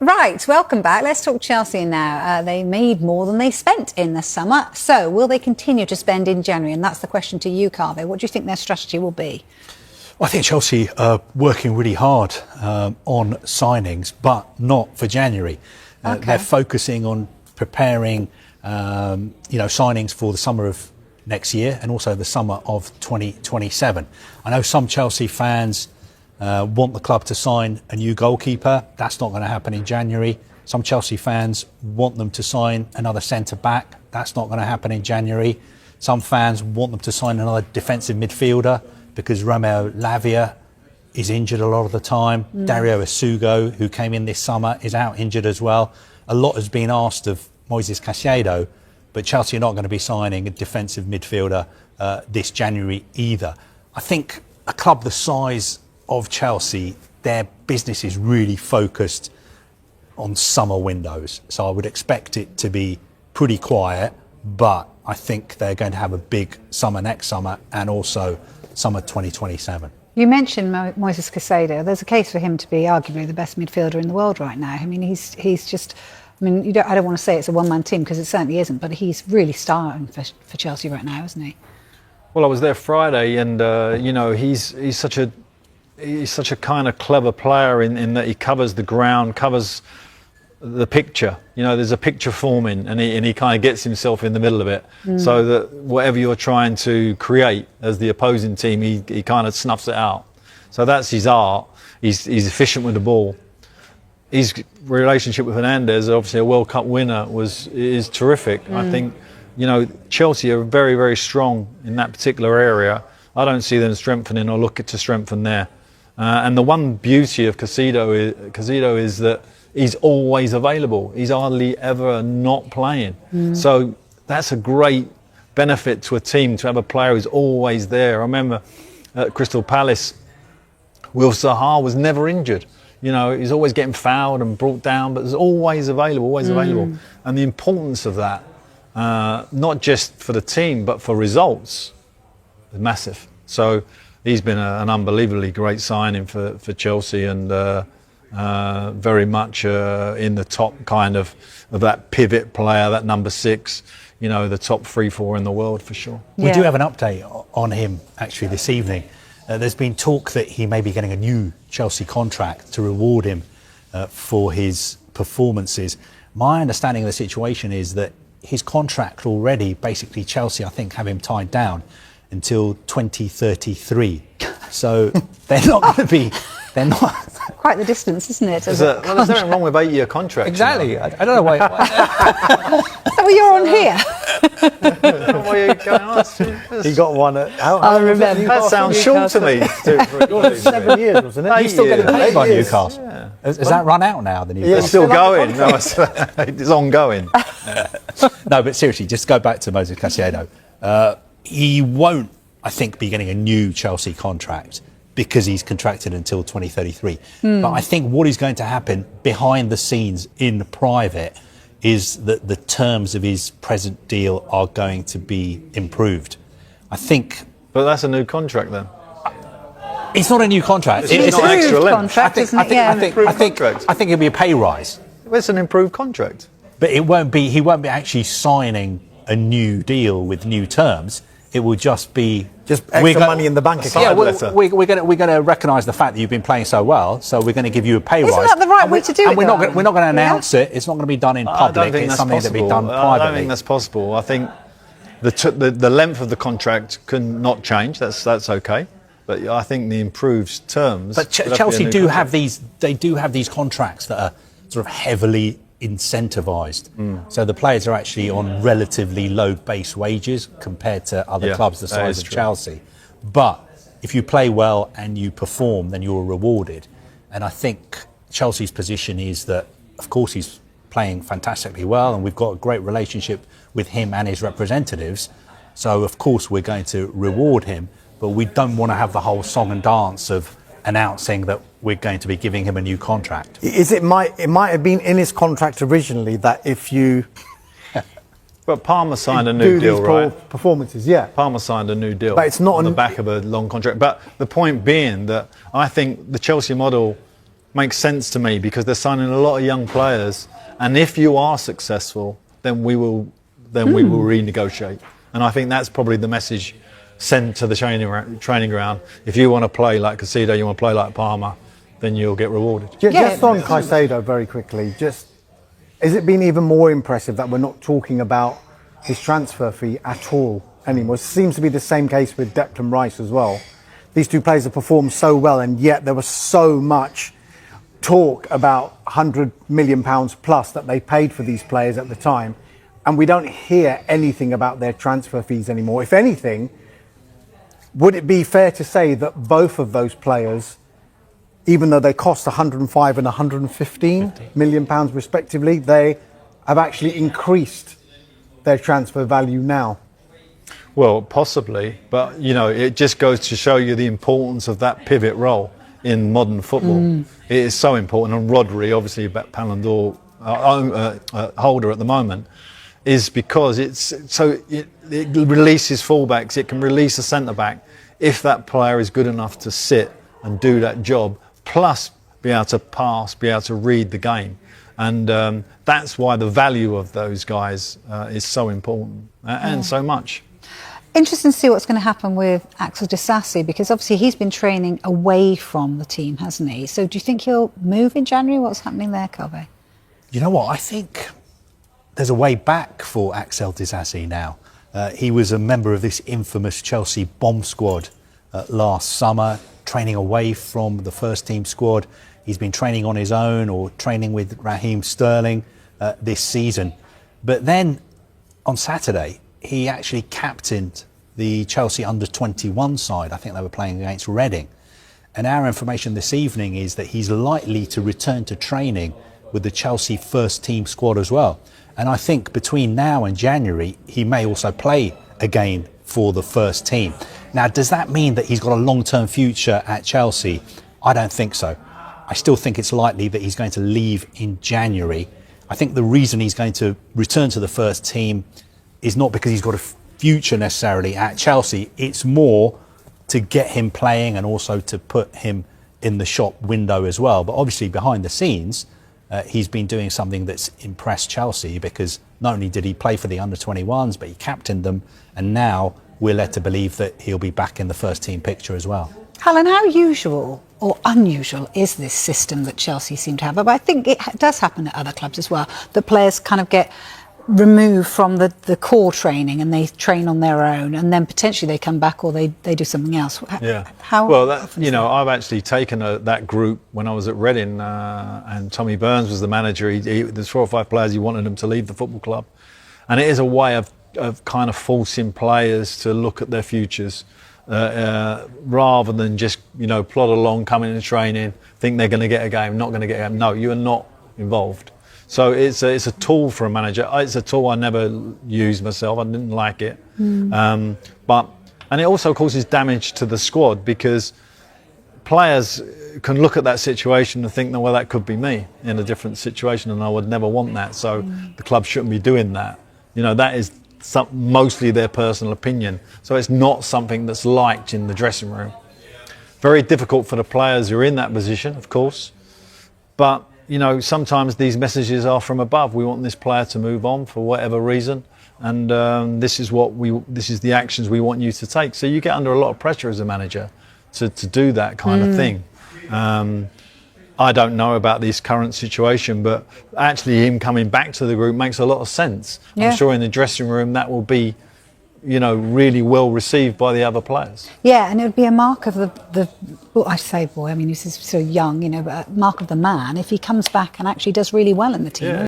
Right, welcome back. Let's talk Chelsea now. They made more than they spent in the summer. So will they continue to spend in January? And that's the question to you, Carve. What do you think their strategy will be? Well, I think Chelsea are working really hard on signings, but not for January. They're focusing on preparing, signings for the summer of next year and also the summer of 2027. I know some Chelsea fans want the club to sign a new goalkeeper. That's not going to happen in January. Some Chelsea fans want them to sign another centre-back. That's not going to happen in January. Some fans want them to sign another defensive midfielder because Romeo Lavia is injured a lot of the time. Dario Isugo, who came in this summer, is out injured as well. A lot has been asked of Moises Caicedo, but Chelsea are not going to be signing a defensive midfielder this January either. I think a club the size of Chelsea, their business is really focused on summer windows. So I would expect it to be pretty quiet, but I think they're going to have a big summer next summer and also summer 2027. You mentioned Moises Caicedo. There's a case for him to be arguably the best midfielder in the world right now. I mean, he's just... I mean, I don't want to say it's a one-man team because it certainly isn't, but he's really starting for Chelsea right now, isn't he? Well, I was there Friday, and he's such a kind of clever player in that he covers the ground, covers the picture. You know, there's a picture forming, and he kind of gets himself in the middle of it, so that whatever you're trying to create as the opposing team, he kind of snuffs it out. So that's his art. He's efficient with the ball. His relationship with Hernandez, obviously a World Cup winner, is terrific. I think, Chelsea are very, very strong in that particular area. I don't see them strengthening or looking to strengthen there. And the one beauty of Caicedo is that he's always available. He's hardly ever not playing. So that's a great benefit to a team to have a player who's always there. I remember at Crystal Palace, Will Zaha was never injured. He's always getting fouled and brought down, but he's always available, And the importance of that, not just for the team, but for results, is massive. So he's been an unbelievably great signing for Chelsea and very much in the top kind of that pivot player, that number 6, the top 3-4 in the world for sure. We do have an update on him actually this evening. There's been talk that he may be getting a new Chelsea contract to reward him for his performances. My understanding of the situation is that his contract already, basically Chelsea, I think, have him tied down until 2033. So they're not going to be... They're not... Quite the distance, isn't it? There's nothing wrong with 8-year contracts. Exactly. I don't know why... So you're on here. Why are you going on? He got one at... I remember. That sounds short to me. 7 years, wasn't it? He's still getting paid by 8 years. Newcastle. Yeah. Has that run out now? The It's still going. No, it's ongoing. No, but seriously, just go back to Moises Caicedo. He won't, I think, be getting a new Chelsea contract because he's contracted until 2033. But I think what is going to happen behind the scenes in private is that the terms of his present deal are going to be improved. I think... But that's a new contract then? It's not a new contract. It's not extra length. Contract, isn't it? I think it'll be a pay rise. Well, it's an improved contract. But he won't be actually signing a new deal with new terms. It will just be... Just extra money in the bank account. Yeah, we're going to recognise the fact that you've been playing so well, so we're going to give you a pay rise. Isn't that the right way to do it? And we're not going to announce it. It's not going to be done in public. It's something that will be done privately. I don't think that's possible. I think the length of the contract can not change. That's okay. But I think the improved terms... But Chelsea do have these contracts that are sort of heavily incentivised. So the players are actually on relatively low base wages compared to other clubs the size of Chelsea. But if you play well and you perform, then you're rewarded. And I think Chelsea's position is that, of course, he's playing fantastically well and we've got a great relationship with him and his representatives. So, of course, we're going to reward him. But we don't want to have the whole song and dance of announcing that we're going to be giving him a new contract. It might have been in his contract originally that if you... But Palmer signed a new deal, right? Performances, yeah. Palmer signed a new deal. But it's not on the back of a long contract. But the point being that I think the Chelsea model makes sense to me because they're signing a lot of young players, and if you are successful, then we will renegotiate. And I think that's probably the message sent to the training ground. If you want to play like Caicedo, you want to play like Palmer, then you'll get rewarded. Just on Caicedo, very quickly, has it been even more impressive that we're not talking about his transfer fee at all anymore? It seems to be the same case with Declan Rice as well. These two players have performed so well, and yet there was so much talk about £100 million plus that they paid for these players at the time, and we don't hear anything about their transfer fees anymore. If anything, would it be fair to say that both of those players, even though they cost 105 and 115 million pounds respectively, they have actually increased their transfer value now? Well, possibly, but it just goes to show you the importance of that pivot role in modern football. It is so important, and Rodri, obviously Ballon d'Or holder at the moment, is because it releases fullbacks, it can release a centre back if that player is good enough to sit and do that job, plus be able to pass, be able to read the game. And that's why the value of those guys is so important and so much. Interesting to see what's going to happen with Axel Disasi, because obviously he's been training away from the team, hasn't he? So do you think he'll move in January? What's happening there, Kove? You know what? I think there's a way back for Axel Disasi now. He was a member of this infamous Chelsea bomb squad last summer, training away from the first team squad. He's been training on his own or training with Raheem Sterling this season. But then on Saturday, he actually captained the Chelsea under-21 side. I think they were playing against Reading. And our information this evening is that he's likely to return to training with the Chelsea first team squad as well. And I think between now and January, he may also play again for the first team. Now, does that mean that he's got a long-term future at Chelsea? I don't think so. I still think it's likely that he's going to leave in January. I think the reason he's going to return to the first team is not because he's got a future necessarily at Chelsea. It's more to get him playing and also to put him in the shop window as well. But obviously behind the scenes, he's been doing something that's impressed Chelsea, because not only did he play for the under-21s, but he captained them, and now we're led to believe that he'll be back in the first team picture as well. Alan, how usual or unusual is this system that Chelsea seem to have? But I think it does happen at other clubs as well. The players kind of get removed from the core training and they train on their own, and then potentially they come back or they do something else. Yeah. How well, I've actually taken that group when I was at Reading, and Tommy Burns was the manager. There's 4 or 5 players he wanted them to leave the football club, and it is a way of kind of forcing players to look at their futures rather than just plod along, come into training, think they're going to get a game, not going to get a game. No, you are not involved. So it's a tool for a manager. It's a tool I never used myself. I didn't like it. And it also causes damage to the squad, because players can look at that situation and think, no, well, that could be me in a different situation, and I would never want that. So the club shouldn't be doing that. That is mostly their personal opinion. So it's not something that's liked in the dressing room. Very difficult for the players who are in that position, of course. But sometimes these messages are from above. We want this player to move on for whatever reason, and this is the actions we want you to take. So you get under a lot of pressure as a manager to do that kind of thing. I don't know about this current situation, but actually him coming back to the group makes a lot of sense. Yeah. I'm sure in the dressing room that will be really well received by the other players. Yeah, and it would be a mark of I say boy, I mean, he's so young, but a mark of the man if he comes back and actually does really well in the team. Yeah.